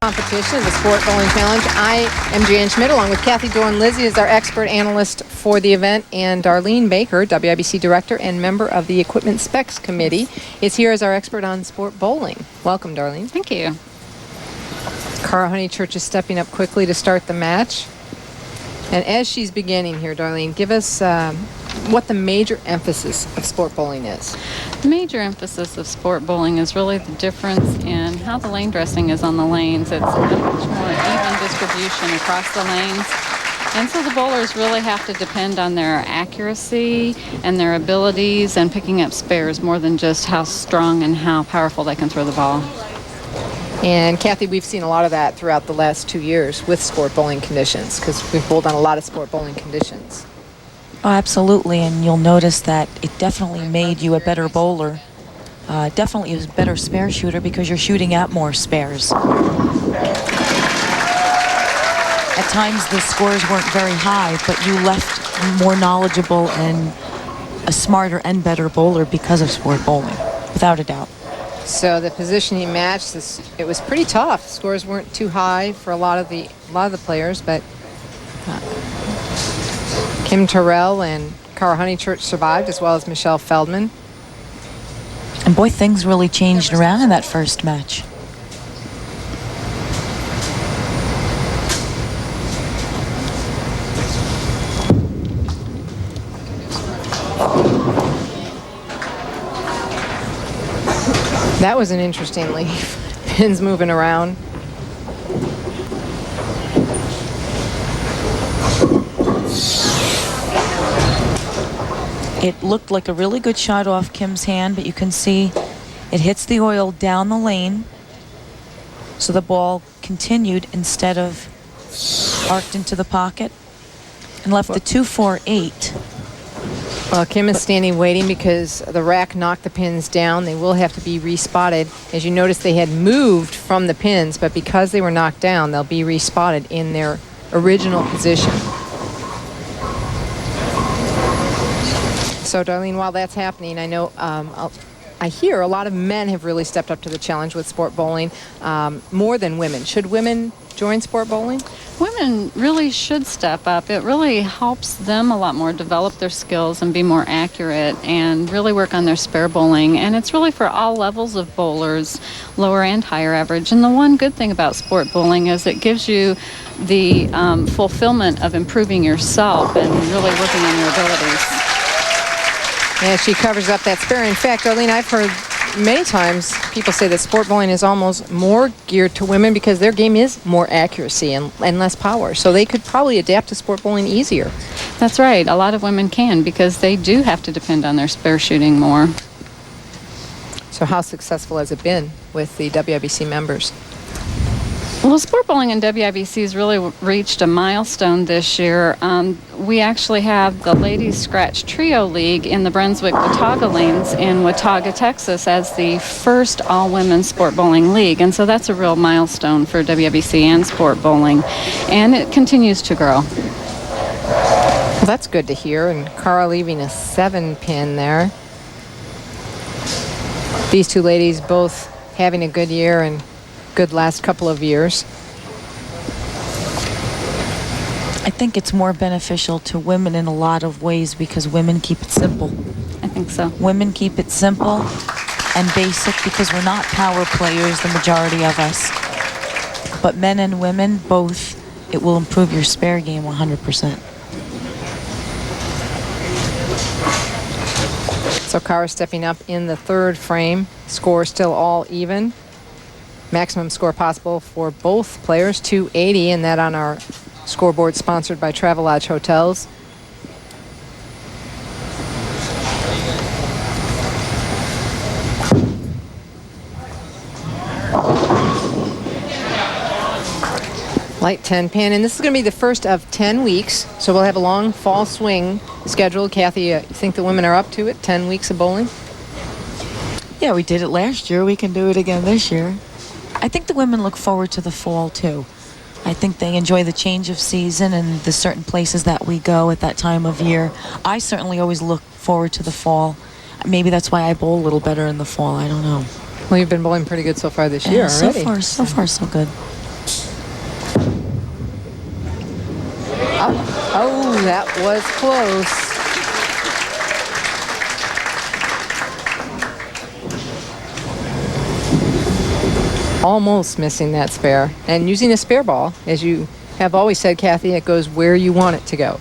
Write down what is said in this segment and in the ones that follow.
Competition of the Sport Bowling Challenge. I am Jan Schmidt, along with Kathy Dorn-Lizzie is our expert analyst for the event, and Darlene Baker, WIBC Director and member of the Equipment Specs Committee, is here as our expert on sport bowling. Welcome, Darlene. Thank you. Cara Honeychurch is stepping up quickly to start the match. And as she's beginning here, Darlene, give us what the major emphasis of sport bowling is. The major emphasis of sport bowling is really the difference in how the lane dressing is on the lanes. It's a much more even distribution across the lanes. And so the bowlers really have to depend on their accuracy and their abilities and picking up spares more than just how strong and how powerful they can throw the ball. And Kathy, we've seen a lot of that throughout the last 2 years with sport bowling conditions, because we've bowled on a lot of sport bowling conditions. Oh, absolutely, and you'll notice that it definitely made you a better bowler. Definitely a better spare shooter because you're shooting at more spares. At times the scores weren't very high, but you left more knowledgeable and a smarter and better bowler because of sport bowling, without a doubt. So the positioning match, it was pretty tough. Scores weren't too high for a lot of the players, but Kim-Terrell and Cara Honeychurch survived, as well as Michelle Feldman. And boy, things really changed around in that first match. That was an interesting lead. Pins moving around. It looked like a really good shot off Kim's hand, but you can see it hits the oil down the lane. So the ball continued instead of arced into the pocket and left the 2-4-8. Well, Kim is standing waiting because the rack knocked the pins down. They will have to be respotted. As you notice, they had moved from the pins, but because they were knocked down, they'll be respotted in their original position. So, Darlene, while that's happening, I know I hear a lot of men have really stepped up to the challenge with sport bowling, more than women. Should women join sport bowling? Women really should step up. It really helps them a lot more develop their skills and be more accurate and really work on their spare bowling. And it's really for all levels of bowlers, lower and higher average. And the one good thing about sport bowling is it gives you the fulfillment of improving yourself and really working on your abilities. Yeah, she covers up that spare. In fact, Darlene, I've heard many times people say that sport bowling is almost more geared to women because their game is more accuracy and less power. So they could probably adapt to sport bowling easier. That's right. A lot of women can because they do have to depend on their spare shooting more. So how successful has it been with the WIBC members? Well, sport bowling in WIBC has really reached a milestone this year. We actually have the Ladies Scratch Trio League in the Brunswick-Watauga lanes in Watauga, Texas, as the first all-women sport bowling league. And so that's a real milestone for WIBC and sport bowling. And it continues to grow. Well, that's good to hear. And Cara leaving a 7-pin there. These two ladies both having a good year and good last couple of years. I think it's more beneficial to women in a lot of ways because women keep it simple. I think so. Women keep it simple and basic because we're not power players, the majority of us. But men and women, both, it will improve your spare game 100%. So Cara stepping up in the third frame. Score still all even. Maximum score possible for both players, 280, and that on our scoreboard sponsored by Travelodge Hotels. Light 10-pin, and this is going to be the first of 10 weeks, so we'll have a long fall swing scheduled. Kathy, you think the women are up to it, 10 weeks of bowling? Yeah, we did it last year. We can do it again this year. I think the women look forward to the fall, too. I think they enjoy the change of season and the certain places that we go at that time of year. I certainly always look forward to the fall. Maybe that's why I bowl a little better in the fall. I don't know. Well, you've been bowling pretty good so far this year already. So far, so good. Oh, that was close. Almost missing that spare. And using a spare ball, as you have always said, Kathy, it goes where you want it to go.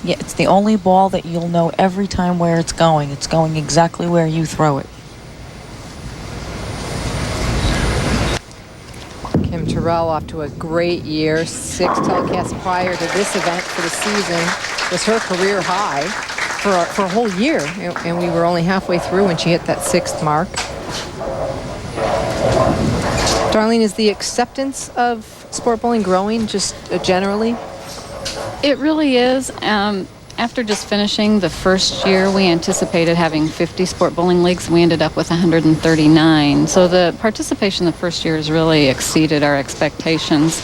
Yeah, it's the only ball that you'll know every time where it's going. It's going exactly where you throw it. Kim-Terrell off to a great year. 6 telecasts prior to this event for the season was her career high for a whole year. And we were only halfway through when she hit that 6th mark. Darlene, is the acceptance of sport bowling growing just generally? It really is. After just finishing the first year, we anticipated having 50 sport bowling leagues. We ended up with 139. So the participation the first year has really exceeded our expectations.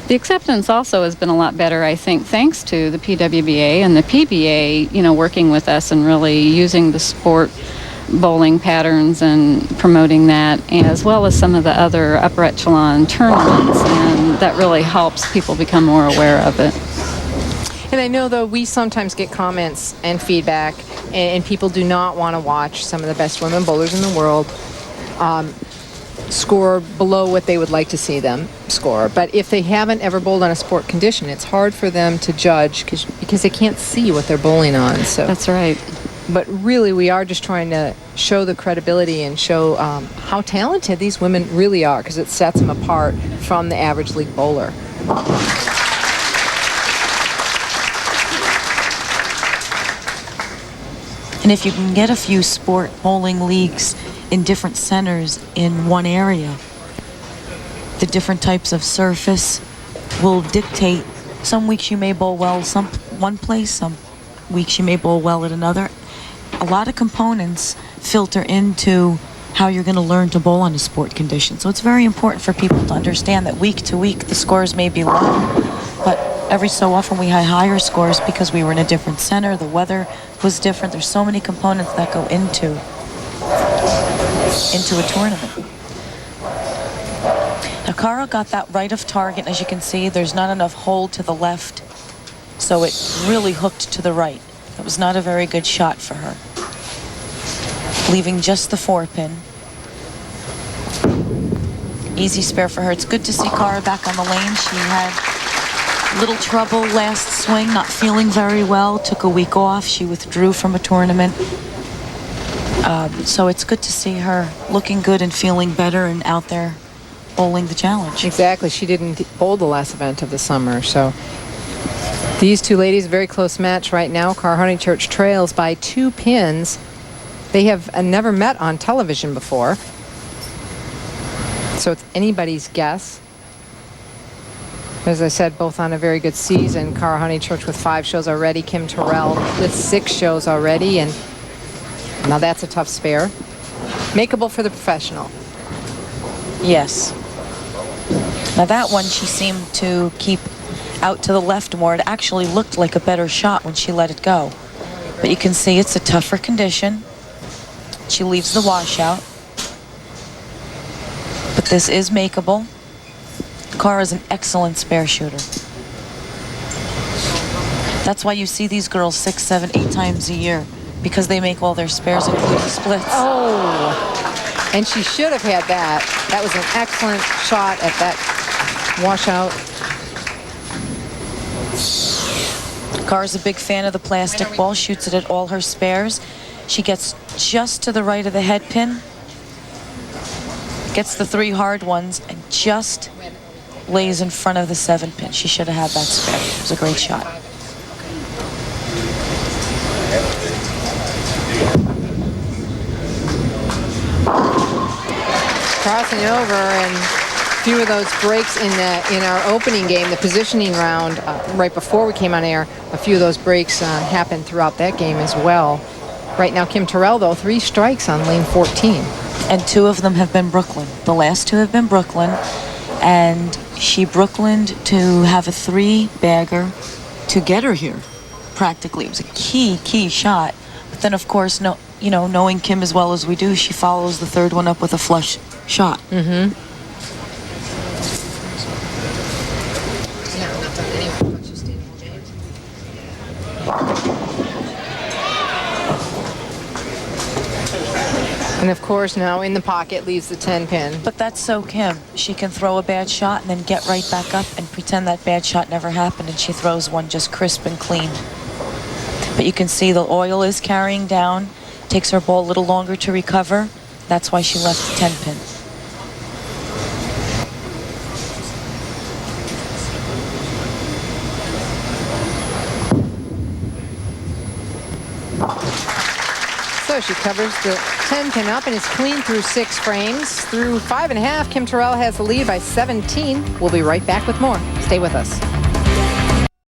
The acceptance also has been a lot better, I think, thanks to the PWBA and the PBA, working with us and really using the sport bowling patterns and promoting that, as well as some of the other upper echelon tournaments, and that really helps people become more aware of it. And I know, though, we sometimes get comments and feedback, and people do not want to watch some of the best women bowlers in the world score below what they would like to see them score. But if they haven't ever bowled on a sport condition, it's hard for them to judge because they can't see what they're bowling on. So that's right. But really, we are just trying to show the credibility and show how talented these women really are, because it sets them apart from the average league bowler. And if you can get a few sport bowling leagues in different centers in one area, the different types of surface will dictate. Some weeks you may bowl well one place, some weeks you may bowl well at another. A lot of components filter into how you're going to learn to bowl on a sport condition. So it's very important for people to understand that week to week the scores may be low, but every so often we had higher scores because we were in a different center, the weather was different. There's so many components that go into a tournament. Now, Cara got that right of target. As you can see, there's not enough hold to the left, so it really hooked to the right. That was not a very good shot for her. Leaving just the 4-pin. Easy spare for her. It's good to see Cara back on the lane. She had little trouble last swing, not feeling very well, took a week off. She withdrew from a tournament. So it's good to see her looking good and feeling better and out there bowling the challenge. Exactly. She didn't bowl the last event of the summer, so these two ladies, very close match right now. Cara Honeychurch trails by 2 pins. They have never met on television before, so it's anybody's guess. As I said, both on a very good season. Cara Honeychurch with 5 shows already. Kim-Terrell with 6 shows already, and now that's a tough spare. Makeable for the professional. Yes. Now that one she seemed to keep out to the left more. It actually looked like a better shot when she let it go. But you can see it's a tougher condition. She leaves the washout. But this is makeable. Cara is an excellent spare shooter. That's why you see these girls 6, 7, 8 times a year, because they make all their spares, including splits. Oh, and she should have had that. That was an excellent shot at that washout. Cara's a big fan of the plastic ball, shoots it at all her spares. She gets just to the right of the head pin, gets the 3 hard ones, and just lays in front of the 7 pin. She should have had that spare. It was a great shot. Crossing over, and a few of those breaks in our opening game, the positioning round, right before we came on air, a few of those breaks happened throughout that game as well. Right now, Kim-Terrell, though, 3 strikes on lane 14. And 2 of them have been Brooklyn. The last 2 have been Brooklyn. And she Brooklyned to have a 3-bagger to get her here, practically. It was a key shot. But then, of course, knowing Kim as well as we do, she follows the 3rd one up with a flush shot. And of course, now in the pocket leaves the 10 pin. But that's so Kim. She can throw a bad shot and then get right back up and pretend that bad shot never happened, and she throws one just crisp and clean. But you can see the oil is carrying down. Takes her ball a little longer to recover. That's why she left the 10 pin. So she covers the 10 pin up and is clean through 6 frames. Through 5.5, Kim-Terrell has the lead by 17. We'll be right back with more. Stay with us.